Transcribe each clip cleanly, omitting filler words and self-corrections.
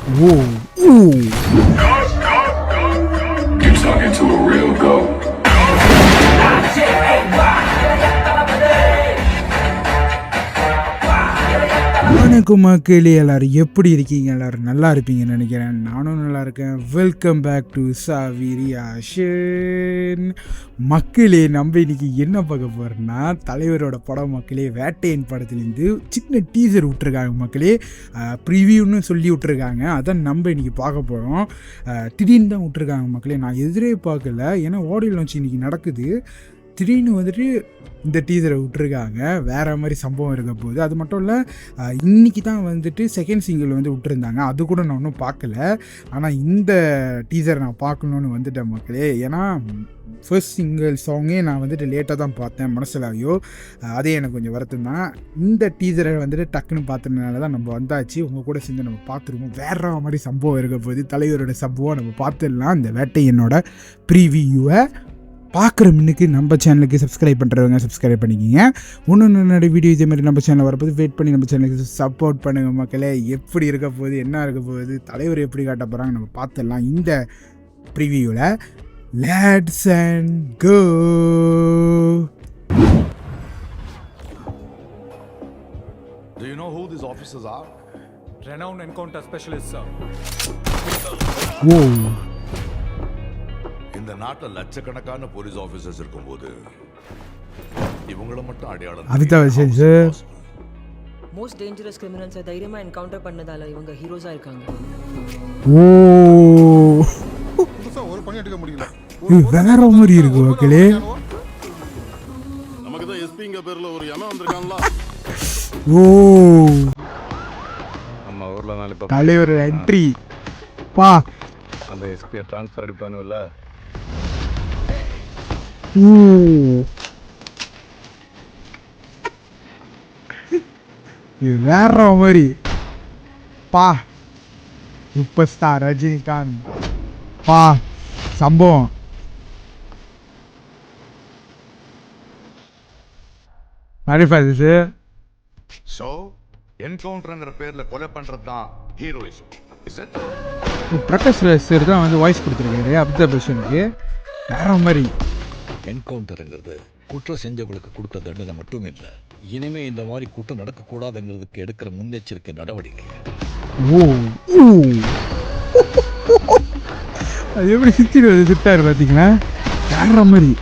Whoa. Ooh. You're talking to a real goat. வணக்கம் மக்களே, எல்லோரும் எப்படி இருக்கீங்க? எல்லோரும் நல்லா இருப்பீங்கன்னு நினைக்கிறேன். நானும் நல்லா இருக்கேன். வெல்கம் பேக் டு சாவி ரியாக்ஷன். மக்களே, நம்ம இன்னைக்கு என்ன பார்க்க போகிறோம்னா, தலைவரோட படம் மக்களே. வேட்டையன் படத்துலேருந்து சின்ன டீசர் விட்டுருக்காங்க மக்களே. ப்ரிவியூன்னு சொல்லி விட்ருக்காங்க. அதான் நம்ம இன்றைக்கி பார்க்க போகிறோம். திடீர்னு தான் விட்ருக்காங்க மக்களே. நான் எதிரே பார்க்கல, ஏன்னா ஆடியோ லான்ச் இன்றைக்கி நடக்குது. திடீர்னு வந்துட்டு இந்த டீசரை விட்டுருக்காங்க. வேறு மாதிரி சம்பவம் இருக்க போகுது. அது மட்டும் இல்லை, இன்றைக்கி தான் வந்துட்டு செகண்ட் சிங்கிள் வந்து விட்டுருந்தாங்க. அது கூட நான் ஒன்றும் பார்க்கல. ஆனால் இந்த டீசரை நான் பார்க்கணுன்னு வந்துட்டேன் மக்களே. ஏன்னா ஃபர்ஸ்ட் சிங்கிள் சாங்கே நான் வந்துட்டு லேட்டாக தான் பார்த்தேன் மனசிலாவையோ. அதே எனக்கு கொஞ்சம் வருத்தம் தான். இந்த டீசரை வந்துட்டு டக்குன்னு பார்த்ததுனால தான் நம்ம வந்தாச்சு. உங்கள் கூட சேர்ந்து நம்ம பார்த்துருவோம். வேறு மாதிரி சம்பவம் இருக்க போகுது. தலைவரோட சம்பவம் நம்ம பார்த்துடலாம். இந்த வேட்டையனோட ப்ரீவியூவை பார்க்குற முன்னுக்கு நம்ம சேனலுக்கு சப்ஸ்கிரைப் பண்ணுறவங்க சப்ஸ்கிரைப் பண்ணிக்கிங்க. ஒன்று வீடியோ இதே மாதிரி நம்ம சேனலில் வரப்போது வெயிட் பண்ணி நம்ம சேனலுக்கு சப்போர்ட் பண்ணுங்கள் மக்களே. எப்படி இருக்க போகுது, என்ன இருக்க போகுது, தலைவர் எப்படி காட்ட போகிறாங்க நம்ம பார்த்துடலாம் இந்த ப்ரிவியூவில். Let's and go. Do you know who these officers are? Renowned encounter specialist, sir. ஓ, இந்த நாட்டில் லட்சக்கணக்கான போலீஸ் ஆஃபீஸர்ஸ் இருக்கும்போது இவங்களை மட்டும் அடையாளம் Amitabh Bachchan sir. Most dangerous கிரிமினல்ஸை தைரியமாக என்கவுண்டர் பண்ணதால இவங்க ஹீரோஸாக இருக்காங்க. ஓ, புதுசா ஒரு பணி எடுக்க முடியல. இது வேற மாதிரி இருக்கு மக்களே. நமக்கு தான் எஸ்பிங்க பேர்ல ஒரு எமன் வந்திருக்கான்ல. ஓ, நம்ம ஊரில் நாலு இப்போ தலைவர் என்ட்ரி பா. அந்த எஸ்பியை ட்ரான்ஸ்ஃபர் அடிப்பானுல்ல. இது வேற மாதிரி பா. சூப்பர் ஸ்டார் ரஜினிகாந்த் பா. சம்பவம் மரிஃபாது. ஸோ என்கவுண்டர்ங்கிற பேர்ல கொலை பண்றது தான் heroism. Is it? Prakash Raj sir தான் வந்து வாய்ஸ் கொடுத்துருக்காரு அமிதாப் பச்சனுக்கு. வேற மாதிரி என்கவுண்டருங்கிறது குற்றம் செஞ்சவங்களுக்கு கொடுக்குற தண்டனை மட்டும் இல்லை, இனிமேல் இந்த மாதிரி குற்றம் நடக்கக்கூடாதுங்கிறதுக்கு எடுக்கிற முன்னெச்சரிக்கை நடவடிக்கை. ஓ, அது எப்படி சுட்டாரு பார்த்தீங்களா? வேற மாதிரி.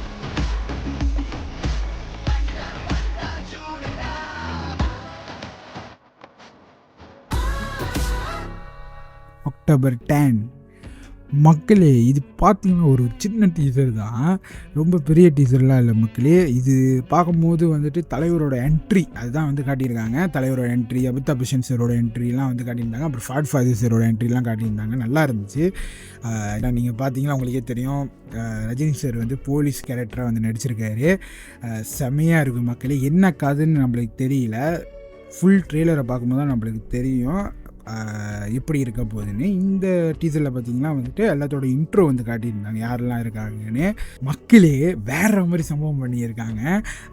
October 10 மக்களே. இது பார்த்தீங்கன்னா ஒரு சின்ன டீசர் தான், ரொம்ப பெரிய டீசர்லாம் இல்லை மக்களே. இது பார்க்கும்போது வந்துட்டு தலைவரோட என்ட்ரி அதுதான் வந்து காட்டியிருக்காங்க. தலைவரோட என்ட்ரி, அமிதாப் பச்சன் சாரோட என்ட்ரிலாம் வந்து காட்டியிருந்தாங்க. அப்புறம் ஃபாட் சாரோட என்ட்ரிலாம் காட்டியிருந்தாங்க. நல்லா இருந்துச்சு. ஏன்னா நீங்கள் பார்த்தீங்கன்னா உங்களுக்கே தெரியும், ரஜினி சார் வந்து போலீஸ் கேரக்டராக வந்து நடிச்சிருக்காரு. செமையாக இருக்குது மக்களே. என்ன கதைன்னு நம்மளுக்கு தெரியல. ஃபுல் ட்ரெய்லரை பார்க்கும்போது தான் நம்மளுக்கு தெரியும் எப்படி இருக்க போகுதுன்னு. இந்த டீசரில் பார்த்தீங்கன்னா வந்துட்டு எல்லாத்தோட இன்ட்ரோ வந்து காட்டியிருந்தாங்க, யாரெல்லாம் இருக்காங்கன்னு. மக்களே வேற மாதிரி சம்பவம் பண்ணியிருக்காங்க.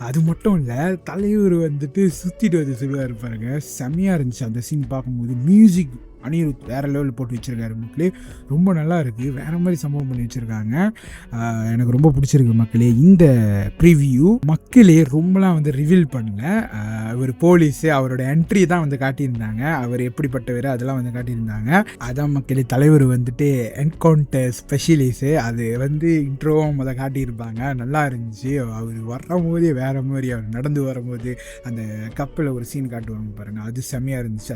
அது மட்டும் இல்லை, தலைவர் வந்துட்டு சுற்றிட்டு வந்து சொல்லுவார் பாருங்க. செம்மையாக இருந்துச்சு அந்த சீன் பார்க்கும்போது. மியூசிக் அனிருத் வேறு லெவலில் போட்டு வச்சுருக்காரு மக்களே. ரொம்ப நல்லா இருக்குது. வேறு மாதிரி சம்பவம் பண்ணி வச்சுருக்காங்க. எனக்கு ரொம்ப பிடிச்சிருக்கு மக்களே இந்த ப்ரிவியூ. மக்களே ரொம்பலாம் வந்து ரிவீல் பண்ணல. ஒரு போலீஸு அவரோட என்ட்ரி தான் வந்து காட்டியிருந்தாங்க. அவர் எப்படிப்பட்டவர் அதெல்லாம் வந்து காட்டியிருந்தாங்க. அதான் மக்களே, தலைவர் வந்துட்டு என்கவுண்டர் ஸ்பெஷலிஸ்ட்டு அது வந்து இன்ட்ரோவும் முதல் காட்டியிருப்பாங்க. நல்லா இருந்துச்சு. அவர் வரும்போதே வேறு மாதிரி, அவர் நடந்து வரும்போது அந்த கப்பில் ஒரு சீன் காட்டுவாங்க பாருங்கள், அது செம்மையாக இருந்துச்சு.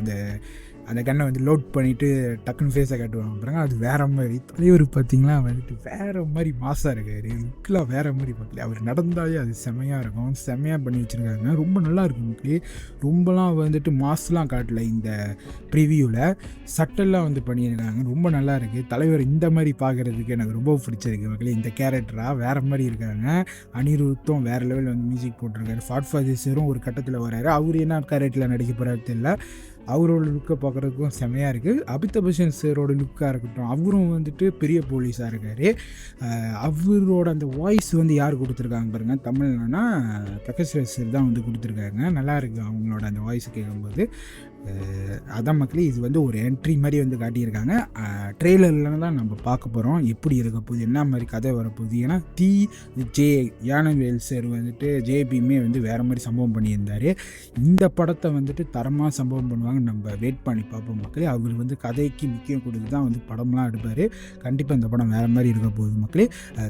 அந்த கண்ணை வந்து லோட் பண்ணிவிட்டு டக்குன்னு ஃபேஸை காட்டுவாங்க பாருங்க, அது வேறு மாதிரி. தலைவர் பார்த்திங்களா வந்துட்டு வேறு மாதிரி மாசாக இருக்கார். லுக்கெலாம் வேறு மாதிரி பார்க்கல. அவர் நடந்தாலே அது செம்மையாக இருக்கும். செம்மையாக பண்ணி வச்சுருக்காங்க. ரொம்ப நல்லா இருக்கும் மக்களே. ரொம்பலாம் வந்துட்டு மாஸ்லாம் காட்டல இந்த ப்ரிவியூவில். சட்டெல்லாம் வந்து பண்ணியிருக்காங்க. ரொம்ப நல்லா இருக்குது. தலைவர் இந்த மாதிரி பார்க்குறதுக்கு எனக்கு ரொம்ப பிடிச்சிருக்கு மக்களே. இந்த கேரக்டராக வேறு மாதிரி இருக்காங்க. அனிருத்தும் வேறு லெவலில் வந்து மியூசிக் போட்டிருக்காரு. ஃபாட் சாரும் ஒரு கட்டத்தில் வராரு. அவர் என்ன கேரக்டரில் நடிக்க போகிறாரு தெரியல. அவரோட லுக்கை பார்க்குறதுக்கும் செமையாக இருக்குது. அமிதாப் பச்சன் சாரோட லுக்காக இருக்கட்டும், அவரும் வந்துட்டு பெரிய போலீஸாக இருக்கார். அவரோட அந்த வாய்ஸ் வந்து யார் கொடுத்துருக்காங்க பாருங்கள், தமிழ்னா பிரகாஷ் ராஜ் சார் தான் வந்து கொடுத்துருக்காங்க. நல்லா இருக்குது அவங்களோட அந்த வாய்ஸ் கேட்கும்போது. அதான் மக்களே, இது வந்து ஒரு என்ட்ரி மாதிரி வந்து காட்டியிருக்காங்க. ட்ரெய்லரில் தான் நம்ம பார்க்க போகிறோம் எப்படி இருக்க போகுது, என்ன மாதிரி கதை வரப்போகுது. ஏன்னா யானவேல் சார் வந்துட்டு ஜேபியுமே வந்து வேறு மாதிரி சம்பவம் பண்ணியிருந்தார். இந்த படத்தை வந்துட்டு தரமாக சம்பவம் பண்ணுவாங்க, நம்ம வெயிட் பண்ணி பார்ப்போம் மக்களே. அவர் வந்து கதைக்கு முக்கியம் கொடுத்து தான் வந்து படம்லாம் எடுப்பார். கண்டிப்பாக இந்த படம் வேறு மாதிரி இருக்க போகுது மக்களே.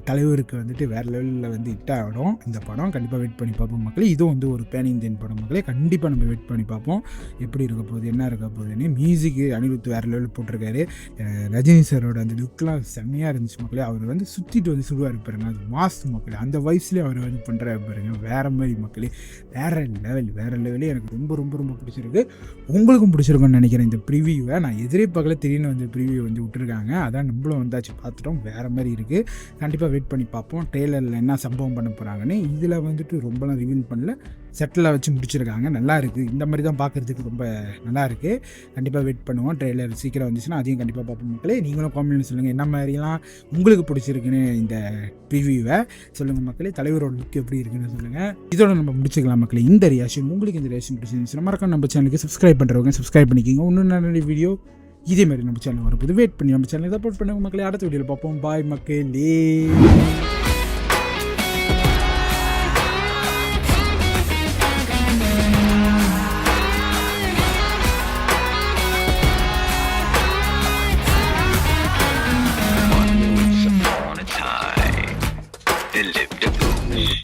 தலைவருக்கு வந்துட்டு வேறு லெவலில் வந்து ஹிட் ஆகிடும் இந்த படம். கண்டிப்பாக வெயிட் பண்ணி பார்ப்போம் மக்களே. இதுவும் வந்து ஒரு பேன் இந்தியன் படம் மக்களே. கண்டிப்பாக நம்ம வெயிட் பண்ணி பார்ப்போம் எப்படி இருக்க போகுது, என்ன இருக்க போகுதுன்னு. மியூசிக்கு அனிருத் வேறு லெவலில் போட்டிருக்காரு. ரஜினி சாரோட அந்த லுக்லாம் செம்மையாக இருந்துச்சு மக்களே. அவர் வந்து சுற்றிட்டு வந்து சுடுவார் பாருங்க, அது மாஸ் மக்களே. அந்த வயசுலேயே அவர் வந்து பண்ணுறாரு பாருங்க, வேறு மாதிரி மக்களே. வேறு லெவலே எனக்கு ரொம்ப ரொம்ப ரொம்ப பிடிச்சிருக்கு. உங்களுக்கும் பிடிச்சிருக்குன்னு நினைக்கிறேன். இந்த ப்ரிவியூவை நான் எதிர்பார்க்கல, திடீர்னு வந்து ப்ரிவியூ வந்து விட்டுருக்காங்க. அதான் நம்மளும் வந்தாச்சு பார்த்துட்டோம், வேறு மாதிரி இருக்குது. கண்டிப்பாக வெயிட் பண்ணி பார்ப்போம் ட்ரெய்லரில் என்ன சம்பவம் பண்ண போகிறாங்கன்னு. இதில் வந்துட்டு ரொம்பலாம் ரிவீல் பண்ணல, செட்டில் வச்சு முடிச்சிருக்காங்க. நல்லா இருக்குது, இந்த மாதிரி தான் பார்க்குறதுக்கு ரொம்ப நல்லா இருக்குது. கண்டிப்பாக வெயிட் பண்ணுவோம். ட்ரெய்லர் சீக்கிரம் வந்துச்சுன்னா அதையும் கண்டிப்பாக பார்ப்போம் மக்களே. நீங்களும் காமெண்ட்ல சொல்லுங்கள் என்ன மாதிரிலாம் உங்களுக்கு பிடிச்சிருக்குன்னு இந்த ப்ரிவியூவை சொல்லுங்கள் மக்களே. தலைவரோட லுக் எப்படி இருக்குன்னு சொல்லுங்கள். இதோட நம்ம முடிச்சுக்கலாம் மக்களே இந்த ரியாக்ஷன். உங்களுக்கு இந்த ரியாக்ஷன் பிடிச்சிருந்துச்சுன்னா மறக்காம நம்ம சேனலுக்கு சப்ஸ்கிரைப் பண்ணுறவங்க சப்ஸ்கிரைப் பண்ணிக்கிங்க. இன்னும் நிறைய வீடியோ இதே மாதிரி நம்ம சேனல் வரப்போது. வெயிட் பண்ணி நம்ம சேனலுக்கு சப்போர்ட் பண்ணுங்க மக்களே. அடுத்த வீடியோவில் பார்ப்போம். பாய் மக்களே.